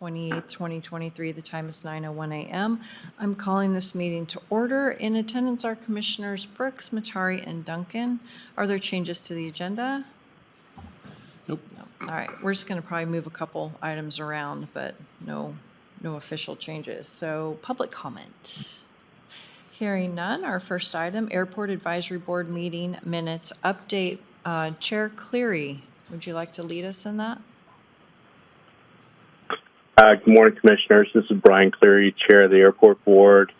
28th, 2023. The time is 9:01 a.m. I'm calling this meeting to order. In attendance are Commissioners Brooks, Matari, and Duncan. Are there changes to the agenda? Nope. No. All right, we're just going to probably move a couple items around, but no official changes. So public comment. Hearing none, our first item, Airport Advisory Board meeting minutes update. Chair Cleary, would you like to lead us in that? Good morning, Commissioners. This is Brian Cleary, Chair of the Airport Board.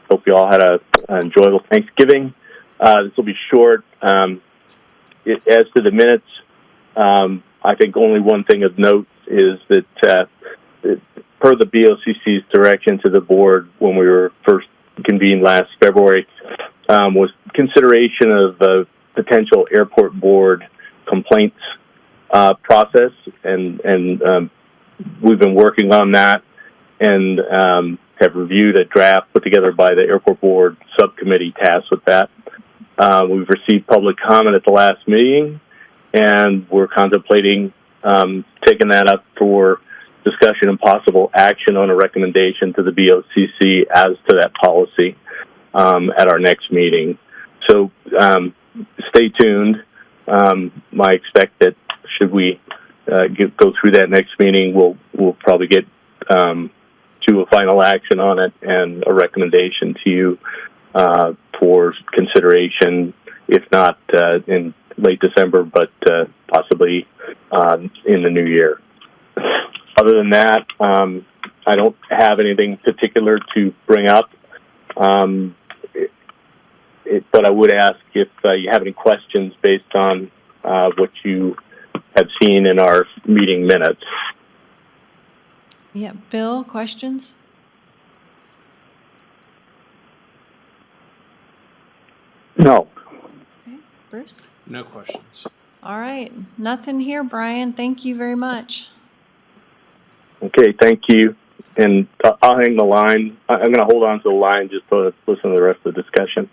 Hope you all had an enjoyable Thanksgiving. This will be short. As to the minutes, I think only one thing of note is that per the BOCC's direction to the board when we were first convened last February, was consideration of the potential airport board complaints process, and we've been working on that and have reviewed a draft put together by the airport board subcommittee tasked with that. We've received public comment at the last meeting, and we're contemplating taking that up for discussion and possible action on a recommendation to the BOCC as to that policy at our next meeting. So stay tuned. I expect that should we go through that next meeting, we'll probably get to a final action on it and a recommendation to you for consideration, if not in late December, but possibly in the new year. Other than that, I don't have anything particular to bring up, but I would ask if you have any questions based on what you have seen in our meeting minutes. Yeah, Bill, questions? No. Okay, Bruce? No questions. All right, nothing here, Brian. Thank you very much. Okay, thank you. And I'll hang the line. I'm going to hold on to the line just to listen to the rest of the discussion.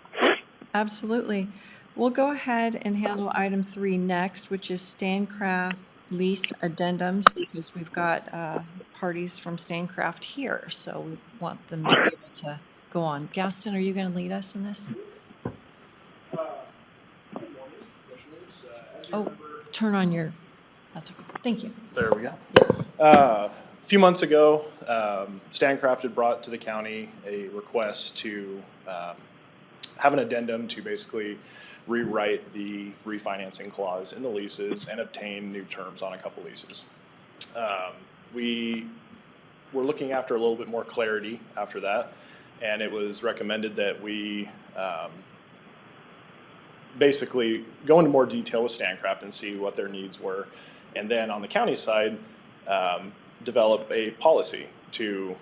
Absolutely. We'll go ahead and handle item 3 next, which is Stancraft lease addendums, because we've got parties from Stancraft here, so we want them to be able to go on. Gaston, are you going to lead us in this? Oh, turn on your, that's okay. Thank you. There we go. A few months ago, Stancraft had brought to the county a request to have an addendum to basically rewrite the refinancing clause in the leases and obtain new terms on a couple leases. We were looking after a little bit more clarity after that, and it was recommended that we basically go into more detail with Stancraft and see what their needs were, and then on the county side, develop a policy to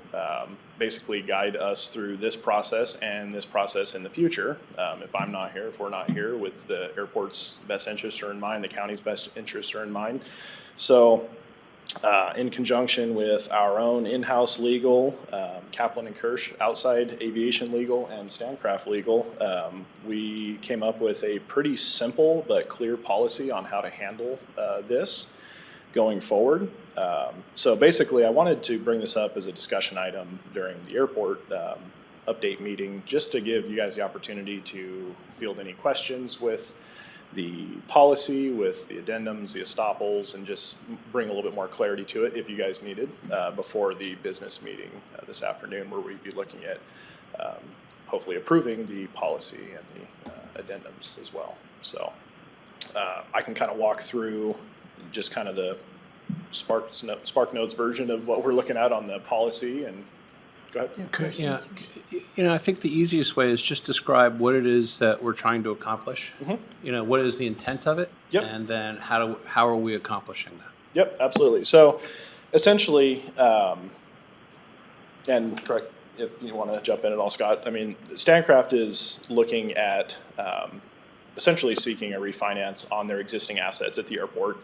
basically guide us through this process and this process in the future. If I'm not here, if we're not here, with the airport's best interests are in mind, the county's best interests are in mind. So in conjunction with our own in-house legal, Kaplan and Kirsch outside aviation legal, and Stancraft legal, we came up with a pretty simple but clear policy on how to handle this going forward. So basically, I wanted to bring this up as a discussion item during the airport update meeting, just to give you guys the opportunity to field any questions with the policy, with the addendums, the estoppels, and just bring a little bit more clarity to it if you guys needed before the business meeting this afternoon, where we'd be looking at hopefully approving the policy and the addendums as well. So I can kind of walk through just kind of the Spark Notes version of what we're looking at on the policy, and go ahead. Yeah, I think the easiest way is just describe what it is that we're trying to accomplish. Mm-hmm. What is the intent of it? Yep. And then how are we accomplishing that? Yep, absolutely. So essentially, and correct if you want to jump in at all, Scott, I mean, Stancraft is looking at essentially seeking a refinance on their existing assets at the airport,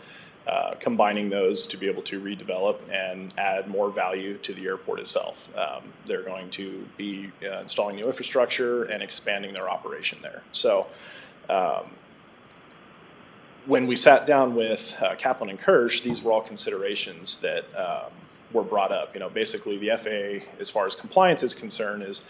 combining those to be able to redevelop and add more value to the airport itself. They're going to be installing new infrastructure and expanding their operation there. So when we sat down with Kaplan and Kirsch, these were all considerations that were brought up. Basically the FAA, as far as compliance is concerned,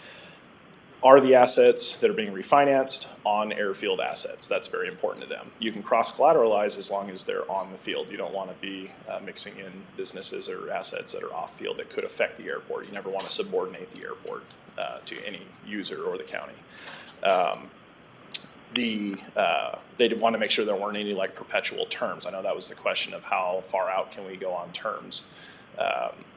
are the assets that are being refinanced on airfield assets? That's very important to them. You can cross-collateralize as long as they're on the field. You don't want to be mixing in businesses or assets that are off-field that could affect the airport. You never want to subordinate the airport to any user or the county. They did want to make sure there weren't any perpetual terms. I know that was the question of how far out can we go on terms.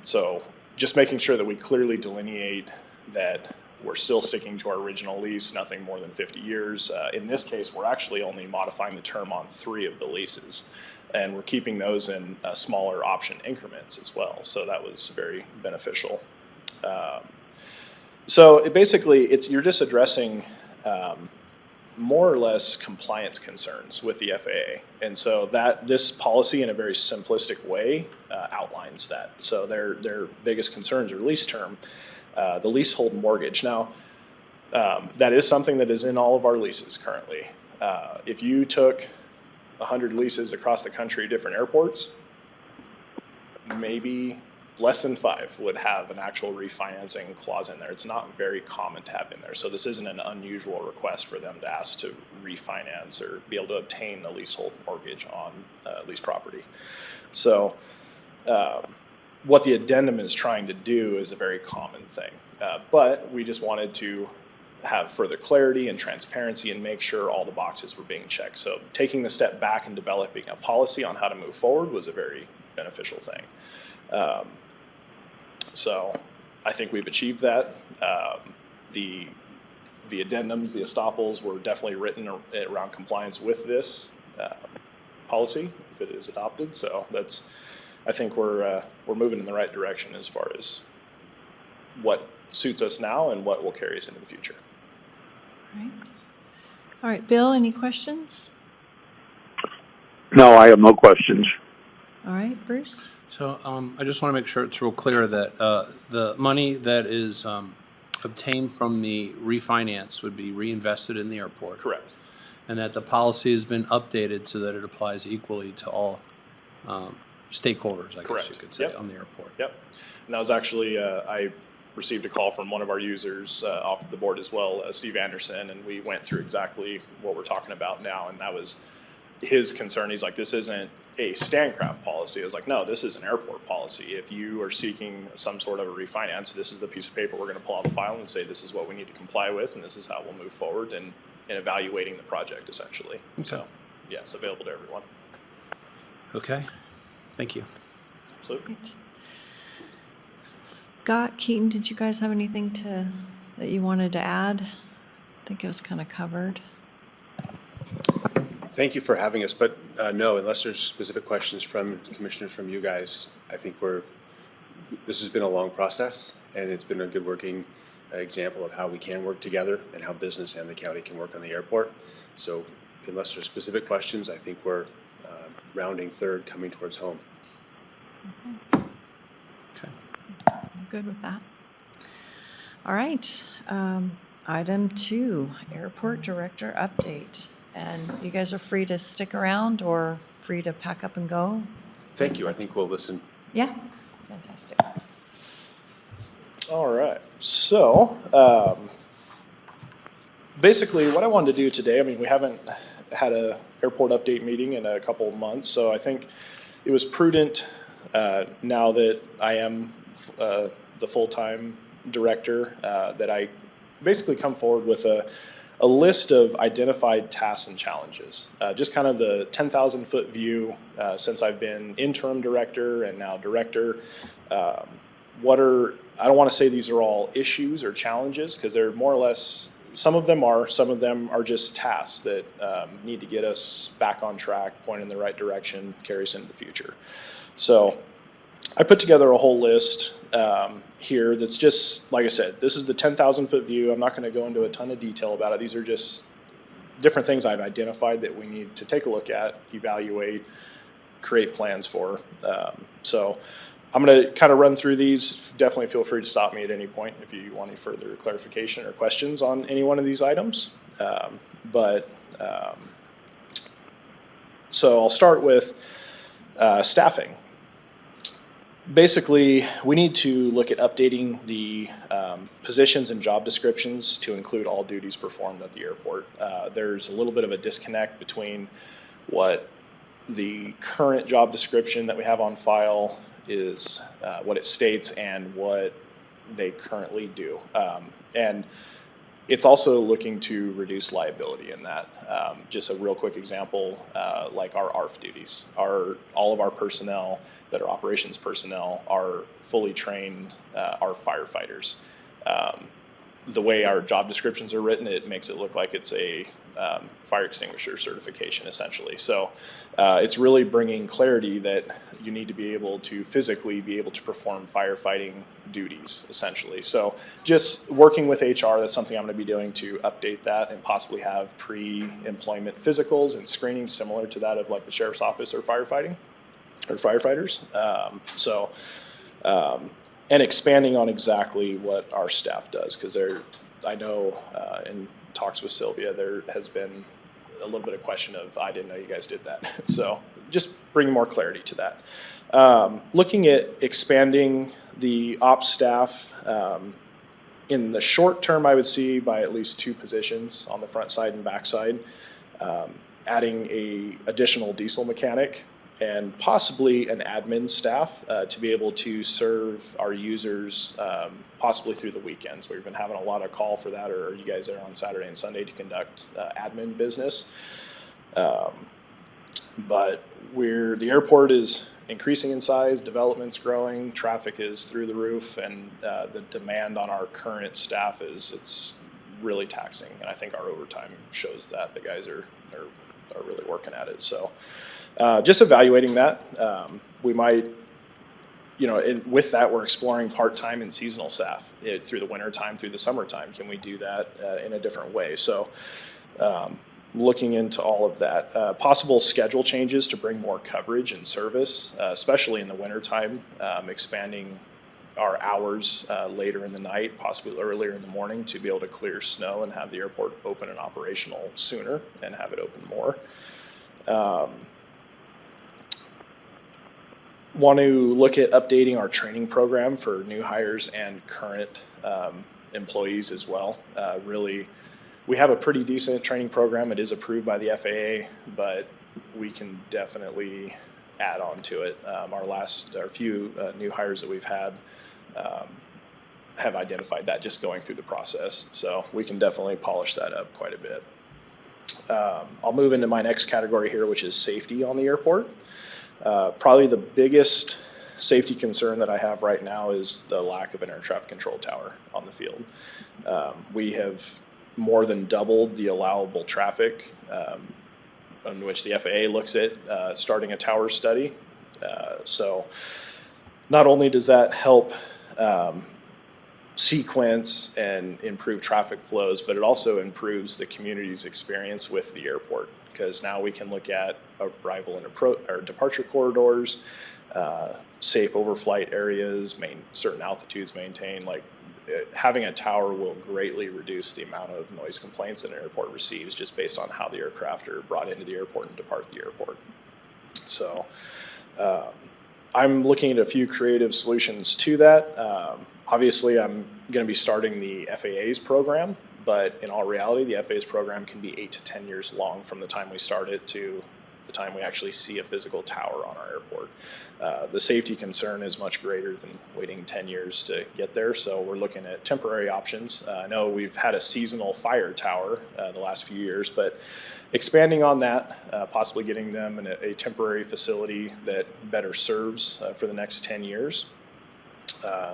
So just making sure that we clearly delineate that we're still sticking to our original lease, nothing more than 50 years. In this case, we're actually only modifying the term on 3 of the leases, and we're keeping those in smaller option increments as well. So that was very beneficial. So you're just addressing more or less compliance concerns with the FAA. And so this policy in a very simplistic way outlines that. So their biggest concerns are lease term, the leasehold mortgage. Now, that is something that is in all of our leases currently. If you took 100 leases across the country, different airports, maybe less than 5 would have an actual refinancing clause in there. It's not very common to have in there. So this isn't an unusual request for them to ask to refinance or be able to obtain the leasehold mortgage on leased property. So what the addendum is trying to do is a very common thing. But we just wanted to have further clarity and transparency and make sure all the boxes were being checked. So taking the step back and developing a policy on how to move forward was a very beneficial thing. So I think we've achieved that. The addendums, the estoppels were definitely written around compliance with this policy if it is adopted. So I think we're moving in the right direction as far as what suits us now and what will carry us into the future. All right, Bill, any questions? No, I have no questions. All right, Bruce? So I just want to make sure it's real clear that the money that is obtained from the refinance would be reinvested in the airport. Correct. And that the policy has been updated so that it applies equally to all stakeholders, I guess you could say, on the airport. Yep. And that was actually, I received a call from one of our users off the board as well, Steve Anderson, and we went through exactly what we're talking about now, and that was his concern. He's like, this isn't a Stancraft policy. I was like, no, this is an airport policy. If you are seeking some sort of a refinance, this is the piece of paper we're going to pull out of the file and say this is what we need to comply with, and this is how we'll move forward in evaluating the project, essentially. Okay. So, yeah, it's available to everyone. Okay. Thank you. Absolutely. Right. Scott, Keaton, did you guys have anything that you wanted to add? I think it was kind of covered. Thank you for having us, but no, unless there's specific questions from commissioners from you guys, I think this has been a long process, and it's been a good working example of how we can work together and how business and the county can work on the airport. So unless there's specific questions, I think we're rounding third, coming towards home. Okay. I'm good with that. All right. Item 2, Airport Director Update. And you guys are free to stick around or free to pack up and go. Thank you. I think we'll listen. Yeah, fantastic. All right. So basically what I wanted to do today, I mean, we haven't had a airport update meeting in a couple of months, so I think it was prudent now that I am the full-time director that I basically come forward with a list of identified tasks and challenges. Just kind of the 10,000-foot view since I've been interim director and now director. I don't want to say these are all issues or challenges because they're more or less, some of them are just tasks that need to get us back on track, point in the right direction, carry us into the future. So I put together a whole list here that's just, like I said, this is the 10,000-foot view. I'm not going to go into a ton of detail about it. These are just different things I've identified that we need to take a look at, evaluate, create plans for. So I'm going to kind of run through these. Definitely feel free to stop me at any point if you want any further clarification or questions on any one of these items. So I'll start with staffing. Basically, we need to look at updating the positions and job descriptions to include all duties performed at the airport. There's a little bit of a disconnect between what the current job description that we have on file is, what it states, and what they currently do. And it's also looking to reduce liability in that. Just a real quick example, like our ARF duties. All of our personnel that are operations personnel are fully trained ARF firefighters. The way our job descriptions are written, it makes it look like it's a fire extinguisher certification, essentially. So it's really bringing clarity that you need to be able to physically be able to perform firefighting duties, essentially. So just working with HR, that's something I'm going to be doing to update that and possibly have pre-employment physicals and screenings similar to that of like the sheriff's office or firefighting or firefighters. And expanding on exactly what our staff does, because I know in talks with Sylvia, there has been a little bit of question of, I didn't know you guys did that. So just bring more clarity to that. Looking at expanding the ops staff, in the short term, I would see by at least 2 positions on the front side and back side, adding a additional diesel mechanic and possibly an admin staff to be able to serve our users possibly through the weekends. We've been having a lot of call for that, or are you guys there on Saturday and Sunday to conduct admin business? But the airport is increasing in size, development's growing, traffic is through the roof, and the demand on our current staff it's really taxing. And I think our overtime shows that. The guys are really working at it. So just evaluating that, we might, with that, we're exploring part-time and seasonal staff through the winter time, through the summertime. Can we do that in a different way? So looking into all of that. Possible schedule changes to bring more coverage and service, especially in the wintertime, expanding our hours later in the night, possibly earlier in the morning, to be able to clear snow and have the airport open and operational sooner and have it open more. Want to look at updating our training program for new hires and current employees as well. Really, we have a pretty decent training program. It is approved by the FAA, but we can definitely add on to it. Our few new hires that we've had have identified that just going through the process. So we can definitely polish that up quite a bit. I'll move into my next category here, which is safety on the airport. Probably the biggest safety concern that I have right now is the lack of an air traffic control tower on the field. We have more than doubled the allowable traffic on which the FAA looks at starting a tower study. So not only does that help sequence and improve traffic flows, but it also improves the community's experience with the airport, because now we can look at arrival and or departure corridors, safe overflight areas, certain altitudes maintained. Like having a tower will greatly reduce the amount of noise complaints that an airport receives just based on how the aircraft are brought into the airport and depart the airport. So I'm looking at a few creative solutions to that. Obviously, I'm going to be starting the FAA's program, but in all reality, the FAA's program can be 8 to 10 years long from the time we start it to the time we actually see a physical tower on our airport. The safety concern is much greater than waiting 10 years to get there, so we're looking at temporary options. I know we've had a seasonal fire tower the last few years, but expanding on that, possibly getting them in a temporary facility that better serves for the next 10 years.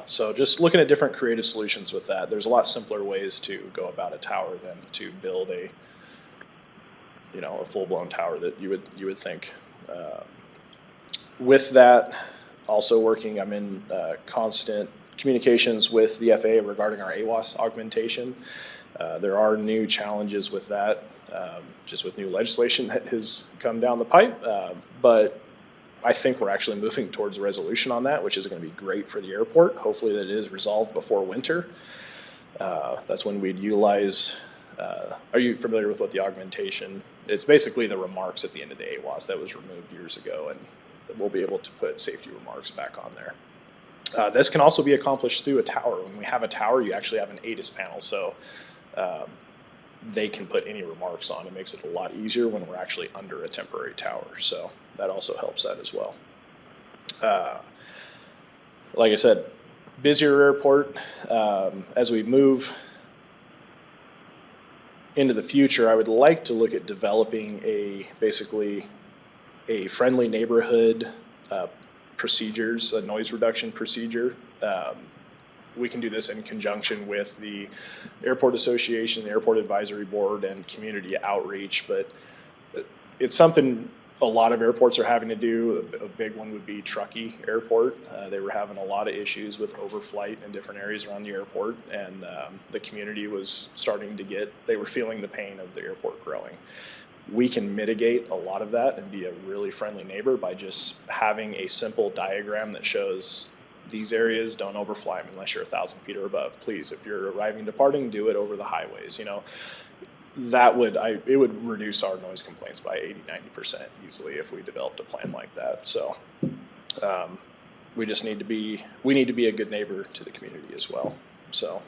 So just looking at different creative solutions with that. There's a lot simpler ways to go about a tower than to build a full-blown tower that you would think. With that, also I'm in constant communications with the FAA regarding our AWAS augmentation. There are new challenges with that, just with new legislation that has come down the pipe, but I think we're actually moving towards a resolution on that, which is going to be great for the airport. Hopefully that is resolved before winter. That's when we'd utilize, are you familiar with what the augmentation? It's basically the remarks at the end of the AWAS that was removed years ago, and we'll be able to put safety remarks back on there. This can also be accomplished through a tower. When we have a tower, you actually have an ATIS panel, so they can put any remarks on. It makes it a lot easier when we're actually under a temporary tower, so that also helps that as well. Like I said, busier airport. As we move into the future, I would like to look at developing basically a friendly neighborhood procedures, a noise reduction procedure. We can do this in conjunction with the Airport Association, the Airport Advisory Board, and community outreach, but it's something a lot of airports are having to do. A big one would be Truckee Airport. They were having a lot of issues with overflight in different areas around the airport, and the community was starting to they were feeling the pain of the airport growing. We can mitigate a lot of that and be a really friendly neighbor by just having a simple diagram that shows these areas don't overfly them unless you're 1,000 feet or above. Please, if you're arriving and departing, do it over the highways. It would reduce our noise complaints by 80-90% easily if we developed a plan like that. So we need to be a good neighbor to the community as well. So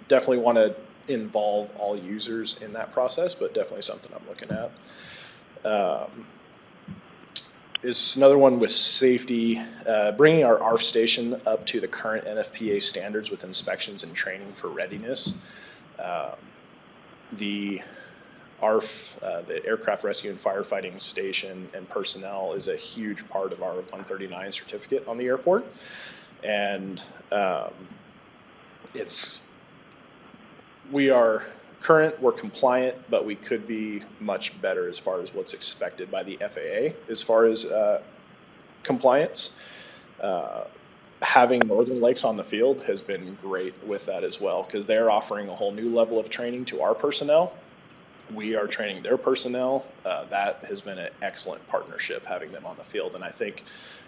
definitely want to involve all users in that process, but definitely something I'm looking at. Is another one with safety, bringing our ARF station up to the current NFPA standards with inspections and training for readiness. The ARF, the Aircraft Rescue and Firefighting Station and personnel, is a huge part of our 139 certificate on the airport. And we're compliant, but we could be much better as far as what's expected by the FAA as far as compliance. Having Northern Lakes on the field has been great with that as well, because they're offering a whole new level of training to our personnel. We are training their personnel. That has been an excellent partnership, having them on the field. And I think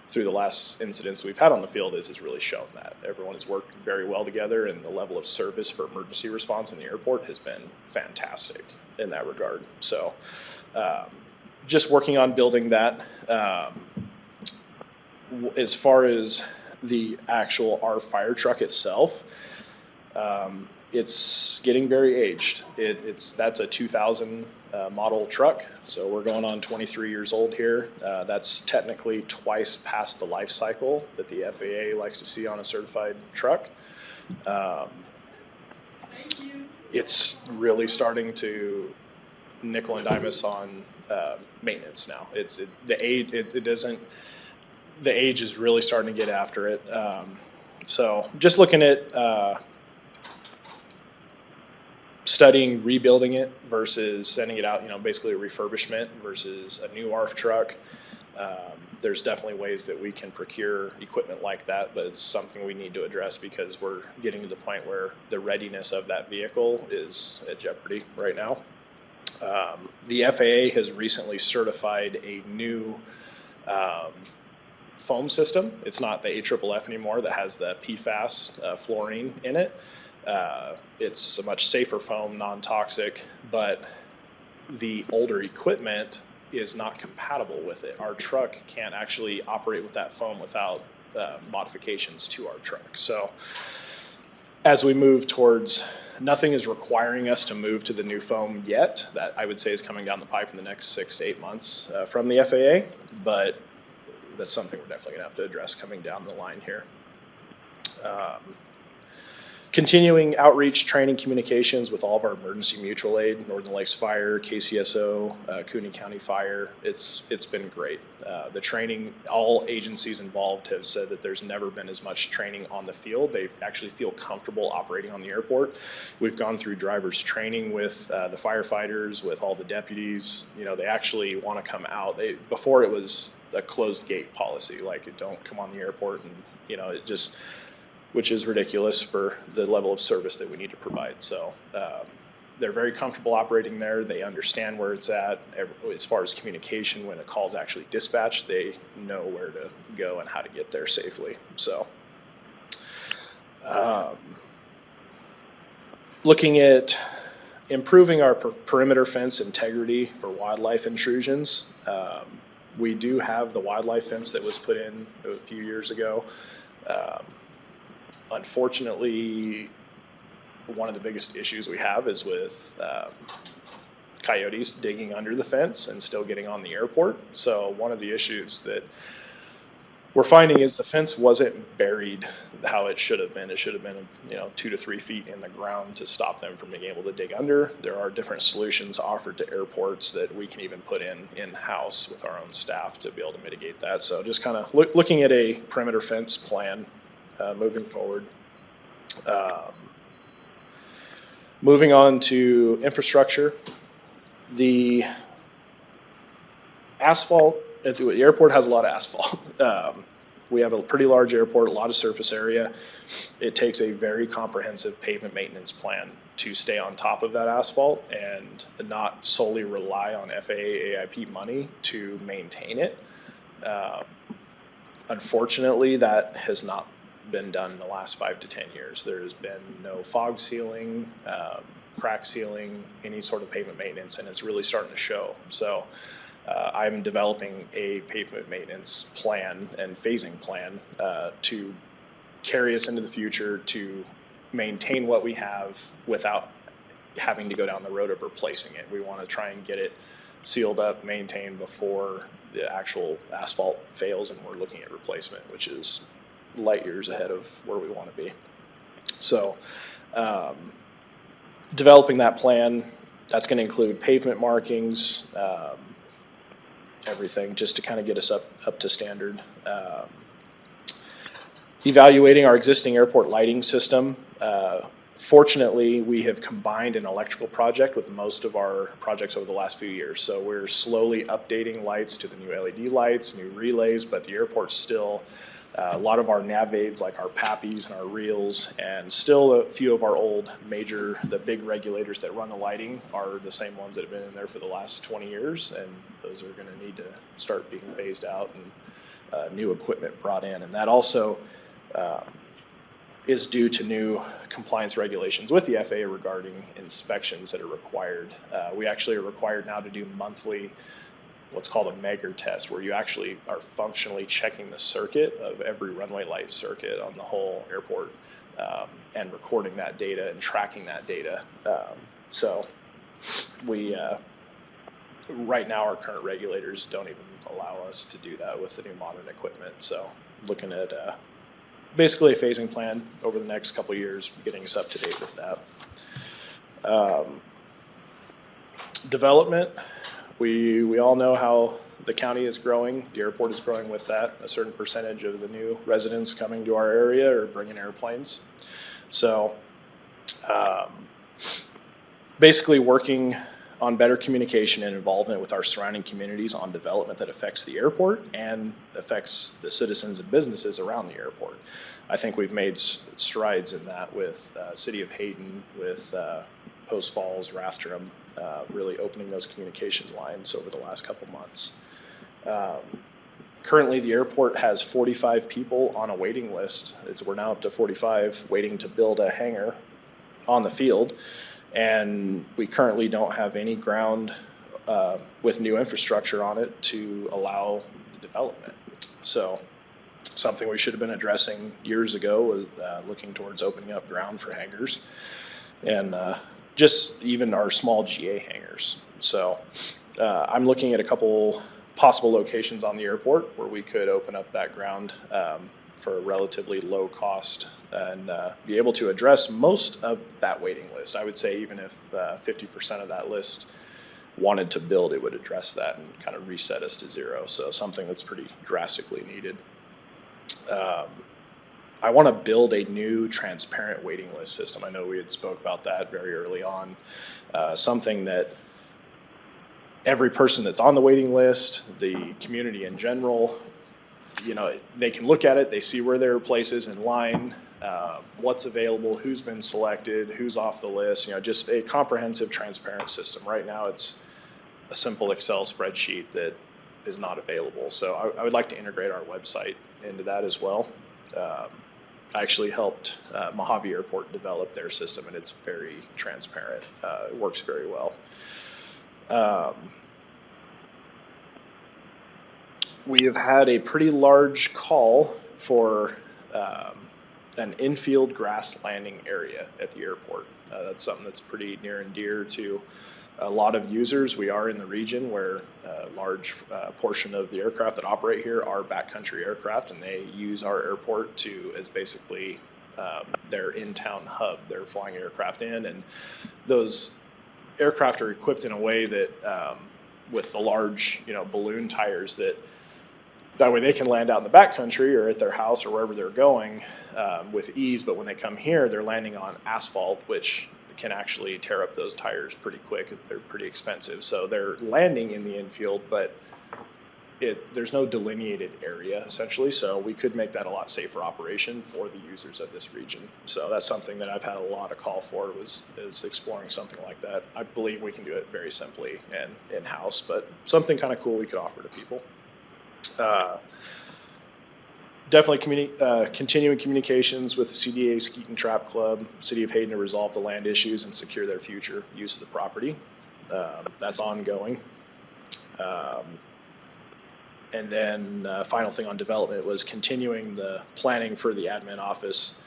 through the last incidents we've had on the field has really shown that. Everyone has worked very well together, and the level of service for emergency response in the airport has been fantastic in that regard. So just working on building that. As far as the actual our fire truck itself, it's getting very aged. That's a 2000 model truck, so we're going on 23 years old here. That's technically twice past the life cycle that the FAA likes to see on a certified truck. It's really starting to nickel and dime us on maintenance now. The age is really starting to get after it. So just looking at studying rebuilding it versus sending it out, basically a refurbishment versus a new ARF truck. There's definitely ways that we can procure equipment like that, but it's something we need to address because we're getting to the point where the readiness of that vehicle is at jeopardy right now. The FAA has recently certified a new foam system. It's not the AFFF anymore that has the PFAS fluorine in it. It's a much safer foam, non-toxic, but the older equipment is not compatible with it. Our truck can't actually operate with that foam without modifications to our truck. So as we move towards, nothing is requiring us to move to the new foam yet. That I would say is coming down the pipe in the next 6 to 8 months from the FAA, but that's something we're definitely gonna have to address coming down the line here. Continuing outreach, training, communications with all of our emergency mutual aid, Northern Lakes Fire, KCSO, Kootenai County Fire. It's been great. The training, all agencies involved have said that there's never been as much training on the field. They actually feel comfortable operating on the airport. We've gone through drivers training with the firefighters, with all the deputies. They actually want to come out. Before it was a closed gate policy, like don't come on the airport, and which is ridiculous for the level of service that we need to provide. So they're very comfortable operating there. They understand where it's at. As far as communication, when a call's actually dispatched, they know where to go and how to get there safely. So looking at improving our perimeter fence integrity for wildlife intrusions. We do have the wildlife fence that was put in a few years ago. Unfortunately, one of the biggest issues we have is with coyotes digging under the fence and still getting on the airport. So one of the issues that we're finding is the fence wasn't buried how it should have been. It should have been, 2 to 3 feet in the ground to stop them from being able to dig under. There are different solutions offered to airports that we can even put in-house with our own staff to be able to mitigate that. So just kind of looking at a perimeter fence plan moving forward. Moving on to infrastructure, the asphalt at the airport has a lot of asphalt. We have a pretty large airport, a lot of surface area. It takes a very comprehensive pavement maintenance plan to stay on top of that asphalt and not solely rely on FAA AIP money to maintain it. Unfortunately, that has not been done in the last 5 to 10 years. There has been no fog sealing, crack sealing, any sort of pavement maintenance, and it's really starting to show. So I'm developing a pavement maintenance plan and phasing plan to carry us into the future to maintain what we have without having to go down the road of replacing it. We want to try and get it sealed up, maintained before the actual asphalt fails and we're looking at replacement, which is light years ahead of where we want to be. So developing that plan, that's going to include pavement markings, everything, just to kind of get us up to standard. Evaluating our existing airport lighting system. Fortunately, we have combined an electrical project with most of our projects over the last few years. So we're slowly updating lights to the new LED lights, new relays, but the airport's still a lot of our nav aids, like our PAPIs and our reels, and still a few of our old the big regulators that run the lighting are the same ones that have been in there for the last 20 years, and those are going to need to start being phased out and new equipment brought in. And that also is due to new compliance regulations with the FAA regarding inspections that are required. We actually are required now to do monthly what's called a Megger test, where you actually are functionally checking the circuit of every runway light circuit on the whole airport and recording that data and tracking that data. So we, right now, our current regulators don't even allow us to do that with the new modern equipment. So looking at basically a phasing plan over the next couple of years, getting us up to date with that. Development. We all know how the county is growing. The airport is growing with that. A certain percentage of the new residents coming to our area are bringing airplanes. So basically working on better communication and involvement with our surrounding communities on development that affects the airport and affects the citizens and businesses around the airport. I think we've made strides in that with City of Hayden, with Post Falls, Rathdrum, really opening those communication lines over the last couple months. Currently, the airport has 45 people on a waiting list. We're now up to 45 waiting to build a hangar on the field, and we currently don't have any ground with new infrastructure on it to allow the development. So something we should have been addressing years ago was looking towards opening up ground for hangars and just even our small GA hangars. So I'm looking at a couple possible locations on the airport where we could open up that ground for a relatively low cost and be able to address most of that waiting list. I would say even if 50% of that list wanted to build, it would address that and kind of reset us to zero. So something that's pretty drastically needed. I want to build a new transparent waiting list system. I know we had spoke about that very early on. Something that every person that's on the waiting list, the community in general, they can look at it, they see where their place is in line, what's available, who's been selected, who's off the list, just a comprehensive, transparent system. Right now, it's a simple Excel spreadsheet that is not available. So I would like to integrate our website into that as well. I actually helped Mojave Airport develop their system, and it's very transparent. It works very well. We have had a pretty large call for an infield grass landing area at the airport. That's something that's pretty near and dear to a lot of users. We are in the region where a large portion of the aircraft that operate here are backcountry aircraft, and they use our airport as basically their in-town hub. They're flying aircraft in, and those aircraft are equipped in a way that with the large, balloon tires that way they can land out in the backcountry or at their house or wherever they're going with ease. But when they come here, they're landing on asphalt, which can actually tear up those tires pretty quick. They're pretty expensive. So they're landing in the infield, but there's no delineated area essentially. So we could make that a lot safer operation for the users of this region. So that's something that I've had a lot of call for is exploring something like that. I believe we can do it very simply and in-house, but something kind of cool we could offer to people. Definitely continuing communications with the CDA Skeet and Trap Club, City of Hayden, to resolve the land issues and secure their future use of the property. That's ongoing. And then final thing on development was continuing the planning for the admin office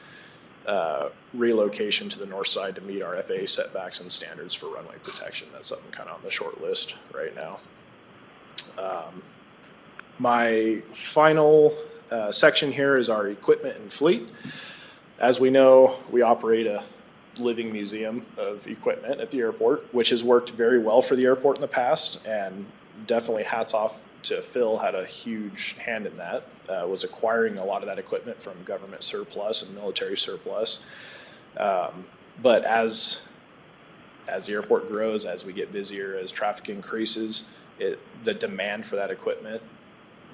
relocation to the north side to meet our FAA setbacks and standards for runway protection. That's something kind of on the short list right now. My final section here is our equipment and fleet. As we know, we operate a living museum of equipment at the airport, which has worked very well for the airport in the past, and definitely hats off to Phil, had a huge hand in that, was acquiring a lot of that equipment from government surplus and military surplus. But as the airport grows, as we get busier, as traffic increases, the demand for that equipment,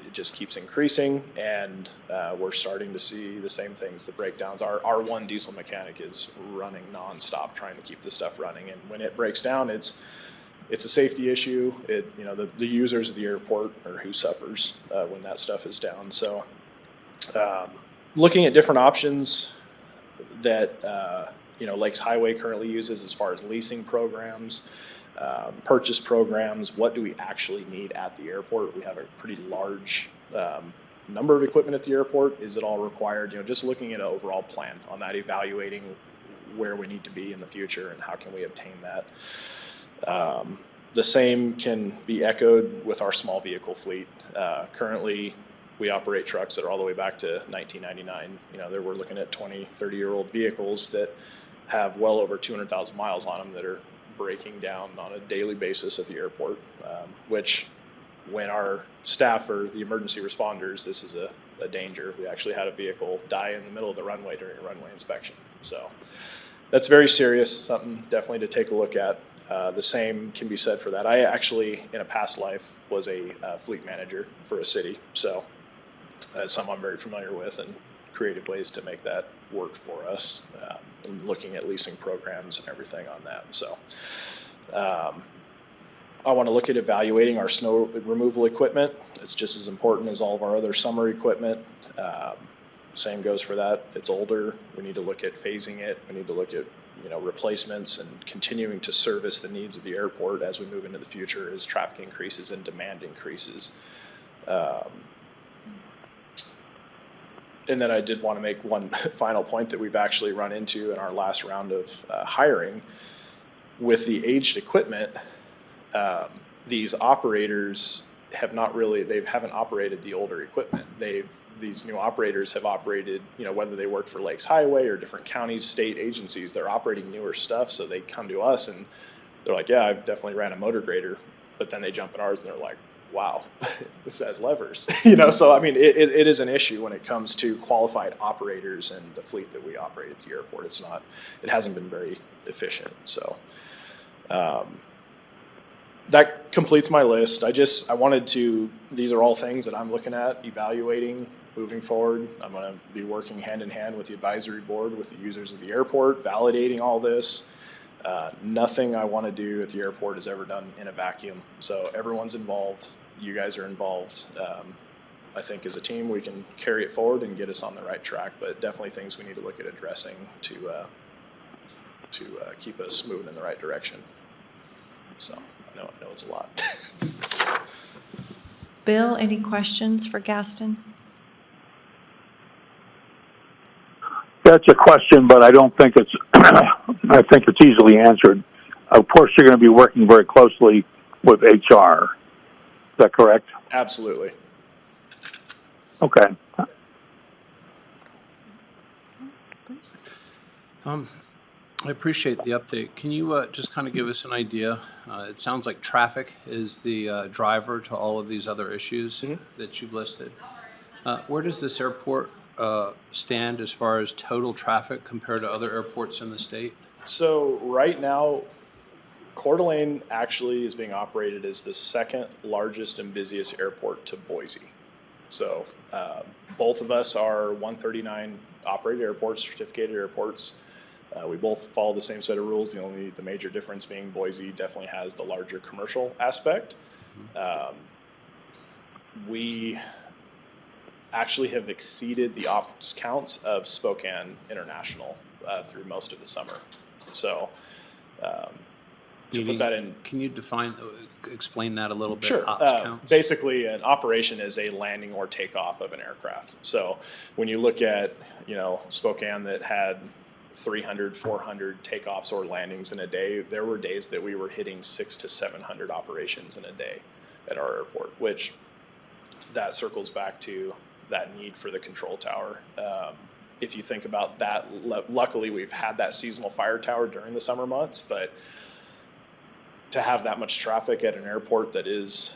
it just keeps increasing, and we're starting to see the same things, the breakdowns. Our one diesel mechanic is running nonstop trying to keep the stuff running, and when it breaks down, it's a safety issue. The users of the airport are who suffers when that stuff is down. So looking at different options that Lakes Highway currently uses as far as leasing programs, purchase programs. What do we actually need at the airport? We have a pretty large number of equipment at the airport. Is it all required? Just looking at an overall plan on that, evaluating where we need to be in the future and how can we obtain that. The same can be echoed with our small vehicle fleet. Currently, we operate trucks that are all the way back to 1999. We're looking at 20, 30-year-old vehicles that have well over 200,000 miles on them that are breaking down on a daily basis at the airport, which when our staff are the emergency responders, this is a danger. We actually had a vehicle die in the middle of the runway during a runway inspection. So that's very serious, something definitely to take a look at. The same can be said for that. I actually, in a past life, was a fleet manager for a city. So that's something I'm very familiar with, and creative ways to make that work for us, and looking at leasing programs and everything on that. So I want to look at evaluating our snow removal equipment. It's just as important as all of our other summer equipment. Same goes for that. It's older. We need to look at phasing it. We need to look at replacements and continuing to service the needs of the airport as we move into the future as traffic increases and demand increases. And then I did want to make one final point that we've actually run into in our last round of hiring with the aged equipment. These operators haven't operated the older equipment. These new operators have operated, whether they work for Lakes Highway or different counties, state agencies, they're operating newer stuff. So they come to us and they're like, yeah, I've definitely ran a motor grader, but then they jump in ours and they're like, wow, this has levers, So, I mean, it is an issue when it comes to qualified operators and the fleet that we operate at the airport. It hasn't been very efficient. So, that completes my list. These are all things that I'm looking at, evaluating, moving forward. I'm going to be working hand in hand with the advisory board, with the users of the airport, validating all this. Nothing I want to do at the airport is ever done in a vacuum. So everyone's involved. You guys are involved. I think as a team, we can carry it forward and get us on the right track, but definitely things we need to look at addressing to keep us moving in the right direction. So I know it's a lot. Bill, any questions for Gaston? That's a question, but I don't think it's, I think it's easily answered. Of course, you're going to be working very closely with HR. Is that correct? Absolutely. Okay. I appreciate the update. Can you just kind of give us an idea? It sounds like traffic is the driver to all of these other issues that you've listed. Where does this airport stand as far as total traffic compared to other airports in the state? So right now, Coeur d'Alene actually is being operated as the second largest and busiest airport to Boise. So both of us are 139 operated airports, certificated airports. We both follow the same set of rules. The major difference being Boise definitely has the larger commercial aspect. We actually have exceeded the ops counts of Spokane International through most of the summer. So to put that in, can you explain that a little bit? sure. Ops counts? Basically, an operation is a landing or takeoff of an aircraft. So when you look at, Spokane that had 300, 400 takeoffs or landings in a day, there were days that we were hitting 600 to 700 operations in a day at our airport, which that circles back to that need for the control tower. If you think about that, luckily we've had that seasonal fire tower during the summer months, but to have that much traffic at an airport that is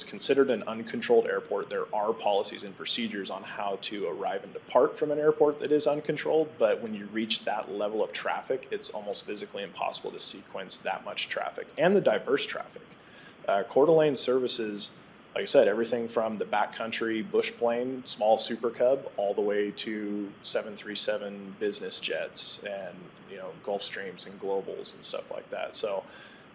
considered an uncontrolled airport, there are policies and procedures on how to arrive and depart from an airport that is uncontrolled. But when you reach that level of traffic, it's almost physically impossible to sequence that much traffic and the diverse traffic. Coeur d'Alene services, like I said, everything from the backcountry bush plane, small Super Cub, all the way to 737 business jets and Gulfstreams and Globals and stuff like that. So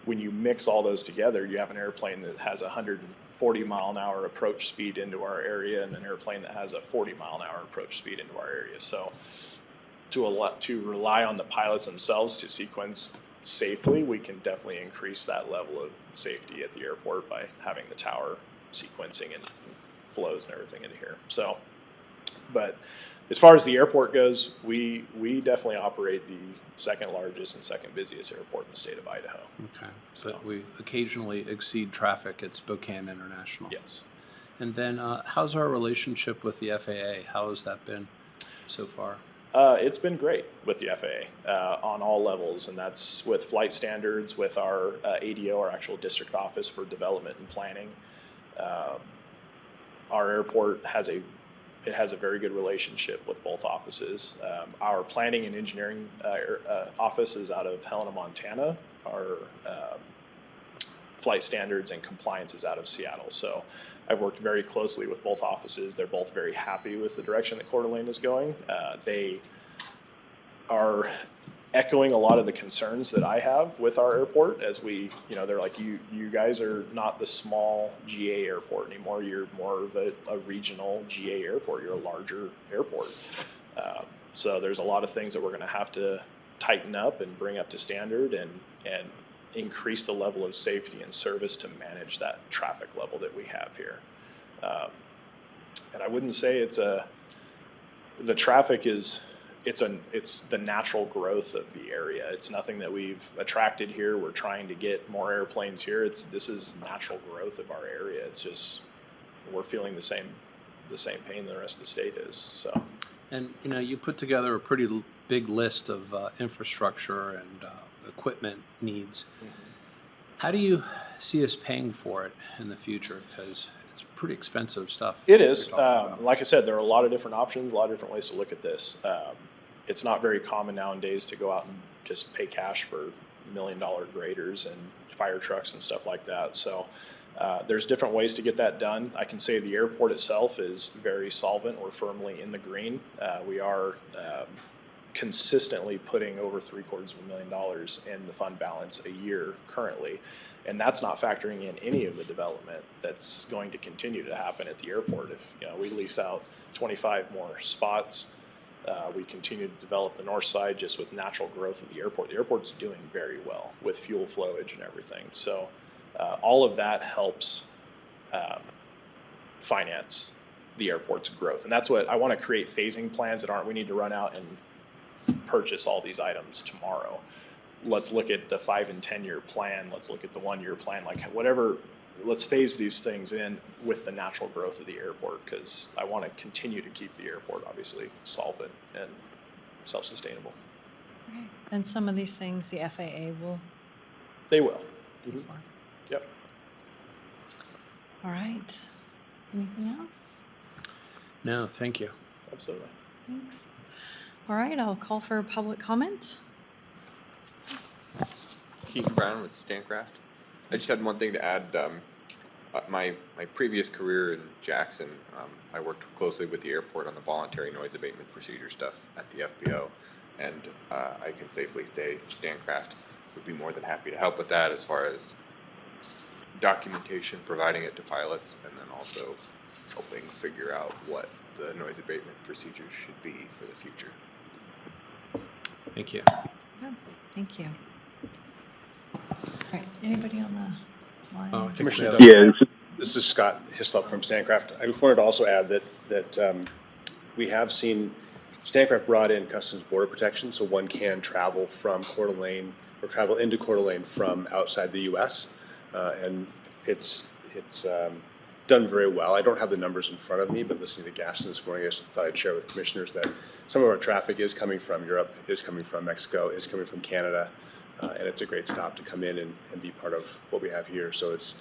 when you mix all those together, you have an airplane that has a 140 mile an hour approach speed into our area and an airplane that has a 40 mile an hour approach speed into our area. So to rely on the pilots themselves to sequence safely, we can definitely increase that level of safety at the airport by having the tower sequencing and flows and everything into here. So, but as far as the airport goes, we definitely operate the second largest and second busiest airport in the state of Idaho. Okay, so we occasionally exceed traffic at Spokane International. Yes. And then how's our relationship with the FAA? How has that been so far? It's been great with the FAA on all levels, and that's with flight standards, with our ADO, our actual district office for development and planning. Our airport has a very good relationship with both offices. Our planning and engineering office is out of Helena, Montana. Our flight standards and compliance is out of Seattle. So I've worked very closely with both offices. They're both very happy with the direction that Coeur d'Alene is going. They are echoing a lot of the concerns that I have with our airport as they're like, you guys are not the small GA airport anymore. You're more of a regional GA airport. You're a larger airport. So there's a lot of things that we're going to have to tighten up and bring up to standard and increase the level of safety and service to manage that traffic level that we have here. And I wouldn't say the traffic is, it's the natural growth of the area. It's nothing that we've attracted here. We're trying to get more airplanes here. This is natural growth of our area. It's just, we're feeling the same pain the rest of the state is. So. And you put together a pretty big list of infrastructure and equipment needs. Mm-hmm. How do you see us paying for it in the future? Because it's pretty expensive stuff. It is. Like I said, there are a lot of different options, a lot of different ways to look at this. It's not very common nowadays to go out and just pay cash for $1 million graders and fire trucks and stuff like that. So there's different ways to get that done. I can say the airport itself is very solvent. We're firmly in the green. We are consistently putting over $750,000 in the fund balance a year currently. And that's not factoring in any of the development that's going to continue to happen at the airport. If we lease out 25 more spots, we continue to develop the north side just with natural growth of the airport. The airport's doing very well with fuel flowage and everything. So all of that helps finance the airport's growth. And that's what I want to create, phasing plans that aren't, we need to run out and purchase all these items tomorrow. Let's look at the 5 and 10-year plan. Let's look at the 1-year plan, like whatever, let's phase these things in with the natural growth of the airport, because I want to continue to keep the airport obviously solvent and self-sustainable. Okay. And some of these things the FAA will They will. pay for. Yep. All right. Anything else? No, thank you. Absolutely. Thanks. All right, I'll call for public comment. Keith Brown with Stancraft. I just had one thing to add. My previous career in Jackson, I worked closely with the airport on the voluntary noise abatement procedure stuff at the FBO, and I can safely say Stancraft would be more than happy to help with that as far as documentation, providing it to pilots, and then also helping figure out what the noise abatement procedures should be for the future. Thank you. Yeah, thank you. All right, anybody on the line? Oh, I think we Commissioner have- Dunn. Yeah, This is Scott Hislop from Stancraft. I just wanted to also add that we have seen Stancraft brought in Customs Border Protection, so one can travel from Coeur d'Alene or travel into Coeur d'Alene from outside the U.S. And it's done very well. I don't have the numbers in front of me, but listening to Gaston this morning, I just thought I'd share with commissioners that some of our traffic is coming from Europe, is coming from Mexico, is coming from Canada, and it's a great stop to come in and be part of what we have here. So it's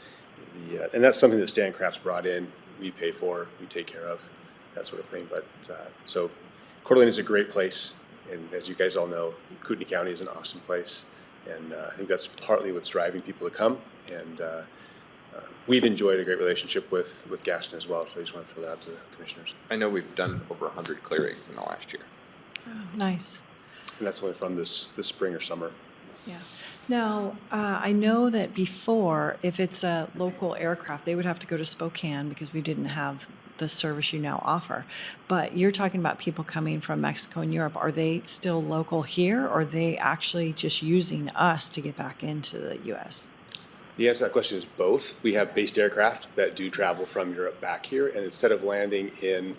and that's something that Stancraft's brought in. We pay for, we take care of, that sort of thing. But so Coeur d'Alene is a great place, and as you guys all know, Kootenai County is an awesome place, and I think that's partly what's driving people to come. And we've enjoyed a great relationship with Gaston as well, so I just want to throw that out to the commissioners. I know we've done over 100 clearings in the last year. Oh, nice. And that's only from this spring or summer. Yeah. Now, I know that before, if it's a local aircraft, they would have to go to Spokane because we didn't have the service you now offer. But you're talking about people coming from Mexico and Europe. Are they still local here, or are they actually just using us to get back into the U.S.? The answer to that question is both. We have based aircraft that do travel from Europe back here, and instead of landing in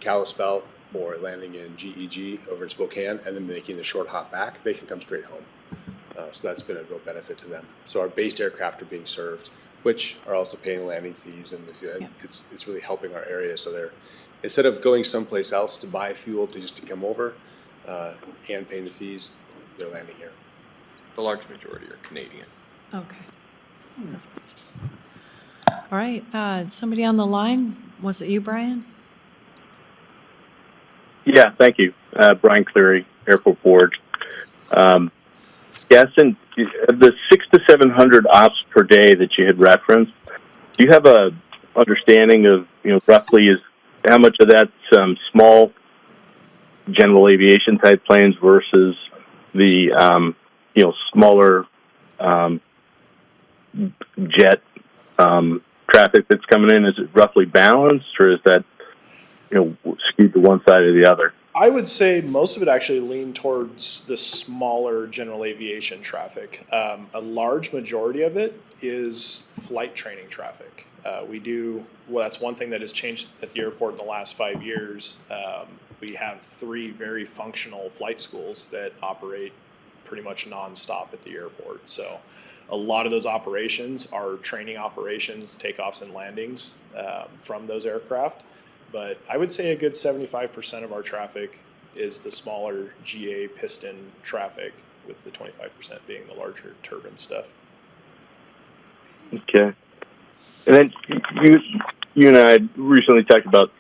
Kalispell or landing in GEG over in Spokane and then making the short hop back, they can come straight home. So that's been a real benefit to them. So our based aircraft are being served, which are also paying landing fees, and it's really helping our area. So they're, instead of going someplace else to buy fuel to come over and paying the fees, they're landing here. The large majority are Canadian. Okay. Perfect. All right. Somebody on the line? Was it you, Brian? Yeah, thank you. Brian Cleary, Airport Board. Gaston, the 600 to 700 ops per day that you had referenced, do you have a understanding of, roughly is how much of that's small general aviation type planes versus the, smaller jet traffic that's coming in? Is it roughly balanced, or is that skewed to one side or the other? I would say most of it actually leaned towards the smaller general aviation traffic. A large majority of it is flight training traffic. That's one thing that has changed at the airport in the last 5 years. We have 3 very functional flight schools that operate pretty much nonstop at the airport. So a lot of those operations are training operations, takeoffs and landings from those aircraft. But I would say a good 75% of our traffic is the smaller GA piston traffic, with the 25% being the larger turbine stuff. Okay. And then you and I recently talked about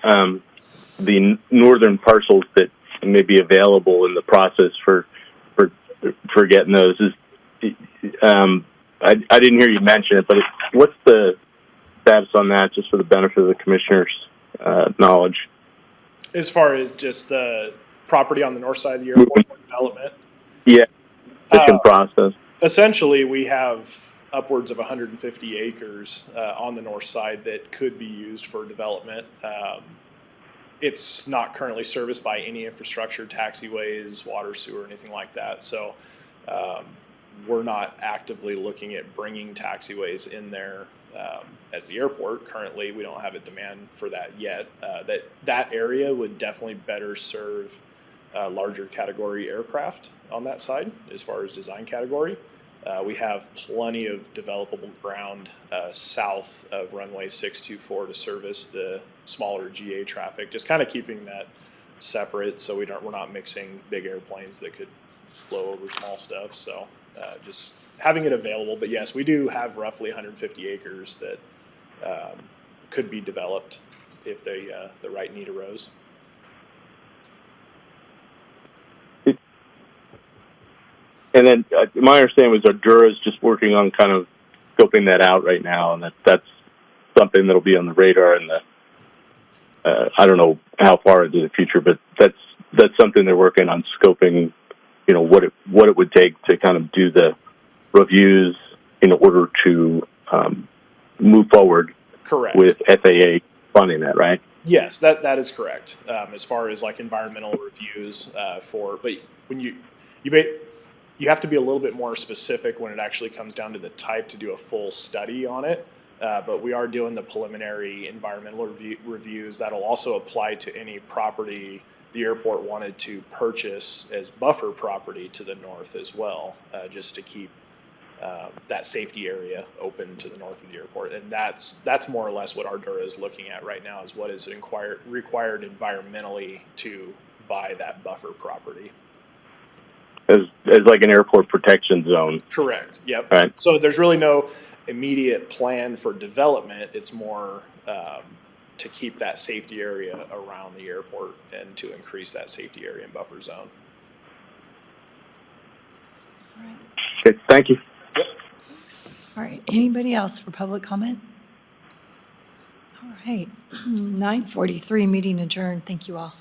the northern parcels that may be available in the process for getting those. I didn't hear you mention it, but what's the status on that, just for the benefit of the commissioners' knowledge? As far as just the property on the north side of the airport for development? Yeah, it's in process. Essentially, we have upwards of 150 acres on the north side that could be used for development. It's not currently serviced by any infrastructure, taxiways, water, sewer, anything like that. So we're not actively looking at bringing taxiways in there as the airport. Currently, we don't have a demand for that yet. That area would definitely better serve larger category aircraft on that side as far as design category. We have plenty of developable ground south of runway 624 to service the smaller GA traffic, just kind of keeping that separate so we're not mixing big airplanes that could flow over small stuff. So just having it available. But yes, we do have roughly 150 acres that could be developed if the right need arose. And then my understanding was Ardura is just working on kind of scoping that out right now, and that's something that'll be on the radar in the I don't know how far into the future, but that's something they're working on scoping. You know what it would take to kind of do the reviews in order to move forward. Correct. With FAA funding that, right? Yes, that is correct. As far as like environmental reviews but when you have to be a little bit more specific when it actually comes down to the type to do a full study on it. But we are doing the preliminary environmental reviews that'll also apply to any property the airport wanted to purchase as buffer property to the north as well, just to keep that safety area open to the north of the airport. And that's more or less what Ardura is looking at right now, is what is required environmentally to buy that buffer property. As like an airport protection zone. Correct. Yep. Right. So there's really no immediate plan for development. It's more to keep that safety area around the airport and to increase that safety area and buffer zone. All right. Okay, thank you. Yep. All right, anybody else for public comment? All right, 9:43, meeting adjourned. Thank you all.